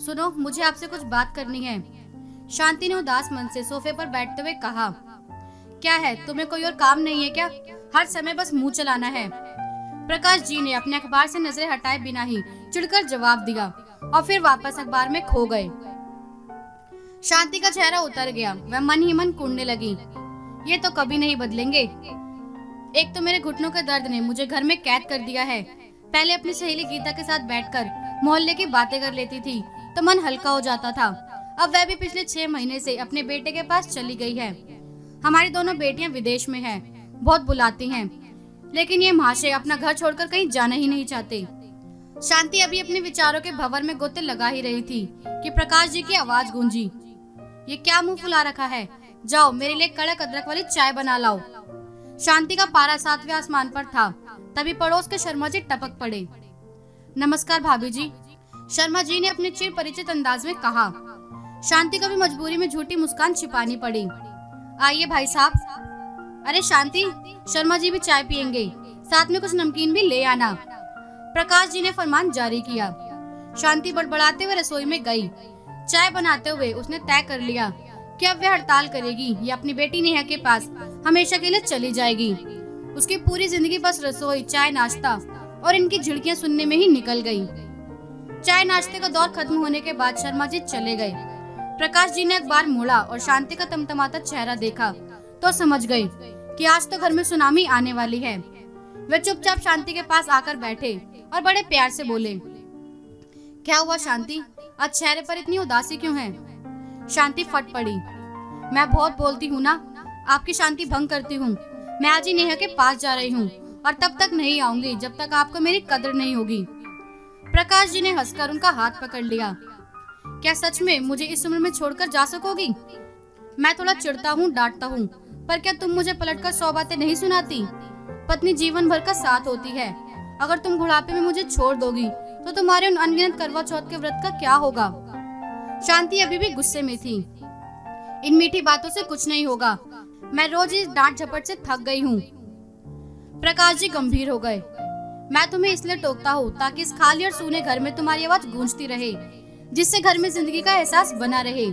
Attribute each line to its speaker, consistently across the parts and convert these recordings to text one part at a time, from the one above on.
Speaker 1: सुनो, मुझे आपसे कुछ बात करनी है। शांति ने उदास मन से सोफे पर बैठते हुए कहा। क्या है, तुम्हें कोई और काम नहीं है क्या? हर समय बस मुंह चलाना है। प्रकाश जी ने अपने अखबार से नजरें हटाए बिना ही चिढ़कर जवाब दिया और फिर वापस अखबार में खो गए। शांति का चेहरा उतर गया। वह मन ही मन कूदने लगी। ये तो कभी नहीं बदलेंगे। एक तो मेरे घुटनों के दर्द ने मुझे घर में कैद कर दिया है। पहले अपनी सहेली गीता के साथ बैठकर मोहल्ले की बातें कर लेती थी तो मन हल्का हो जाता था। अब वह भी पिछले 6 महीने से अपने बेटे के पास चली गई है। हमारी दोनों बेटियां विदेश में हैं, बहुत बुलाती हैं, लेकिन ये महाशय अपना घर छोड़कर कहीं जाना ही नहीं चाहते। शांति अभी अपने विचारों के भंवर में गोते लगा ही रही थी कि प्रकाश जी की आवाज गूंजी। ये क्या मुंह फुला रखा है? जाओ मेरे लिए कड़क अदरक वाली चाय बना लाओ। शांति का पारा 7वें आसमान पर था। तभी पड़ोस के शर्मा जी टपक पड़े। नमस्कार भाभी जी, शर्मा जी ने अपने चिर परिचित अंदाज में कहा। शांति को भी मजबूरी में झूठी मुस्कान छिपानी पड़ी। आइए भाई साहब। अरे शांति, शर्मा जी भी चाय पियेंगे, साथ में कुछ नमकीन भी ले आना। प्रकाश जी ने फरमान जारी किया। शांति बड़बड़ाते हुए रसोई में गई। चाय बनाते हुए उसने तय कर लिया कि अब वह हड़ताल करेगी या अपनी बेटी नेहा के पास हमेशा के लिए चली जाएगी। उसकी पूरी जिंदगी बस रसोई, चाय, नाश्ता और इनकी झिड़कियां सुनने में ही निकल गई। चाय नाश्ते का दौर खत्म होने के बाद शर्मा जी चले गए। प्रकाश जी ने अखबार मोड़ा और शांति का तमतमाता चेहरा देखा तो समझ गए कि आज तो घर में सुनामी आने वाली है। वे चुपचाप शांति के पास आकर बैठे और बड़े प्यार से बोले, क्या हुआ शांति, आज चेहरे पर इतनी उदासी क्यों है? शांति फट पड़ी। मैं बहुत बोलती हूँ ना, आपकी शांति भंग करती हूँ। मैं आज ही नेहा के पास जा रही हूँ और तब तक नहीं आऊंगी जब तक आपको मेरी कदर नहीं होगी। प्रकाश जी ने हंसकर उनका हाथ पकड़ लिया। क्या सच में मुझे इस उम्र में छोड़कर जा सकोगी? मैं थोड़ा चिढ़ता हूँ, डांटता हूँ, पर क्या तुम मुझे पलटकर 100 बातें नहीं सुनाती? पत्नी जीवन भर का साथ होती है। अगर तुम बुढ़ापे में मुझे छोड़ दोगी तो तुम्हारे उन अनगिनत करवा चौथ के व्रत का क्या होगा? शांति अभी भी गुस्से में थी। इन मीठी बातों से कुछ नहीं होगा। मैं रोज इस डांट झपट से थक गई हूँ। प्रकाश जी गंभीर हो गए। मैं तुम्हें इसलिए टोकता हूँ ताकि इस खाली और सूने घर में तुम्हारी आवाज गूंजती रहे, जिससे घर में जिंदगी का एहसास बना रहे।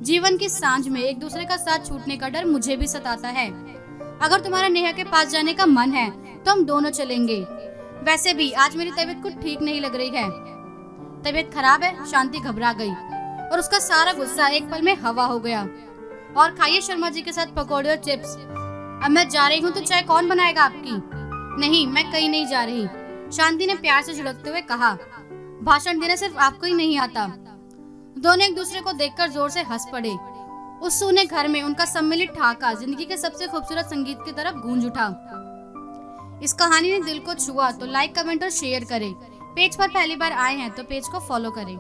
Speaker 1: जीवन की सांझ में एक दूसरे का साथ छूटने का डर मुझे भी सताता है। अगर तुम्हारा नेहा के पास जाने का मन है तो हम दोनों चलेंगे। वैसे भी आज मेरी तबीयत कुछ ठीक नहीं लग रही है। तबीयत खराब है? शांति घबरा गई और उसका सारा गुस्सा एक पल में हवा हो गया। और खाइए शर्मा जी के साथ पकौड़े और चिप्स। अब मैं जा रही हूँ तो चाय कौन बनाएगा आपकी? नहीं, मैं कहीं नहीं जा रही, शांति ने प्यार से झिड़कते हुए कहा। भाषण देना सिर्फ आपको ही नहीं आता। दोनों एक दूसरे को देखकर जोर से हंस पड़े। उस सूने घर में उनका सम्मिलित ठहाका जिंदगी के सबसे खूबसूरत संगीत की तरफ गूंज उठा। इस कहानी ने दिल को छुआ तो लाइक, कमेंट और शेयर करें। पेज पर पहली बार आए हैं तो पेज को फॉलो करें।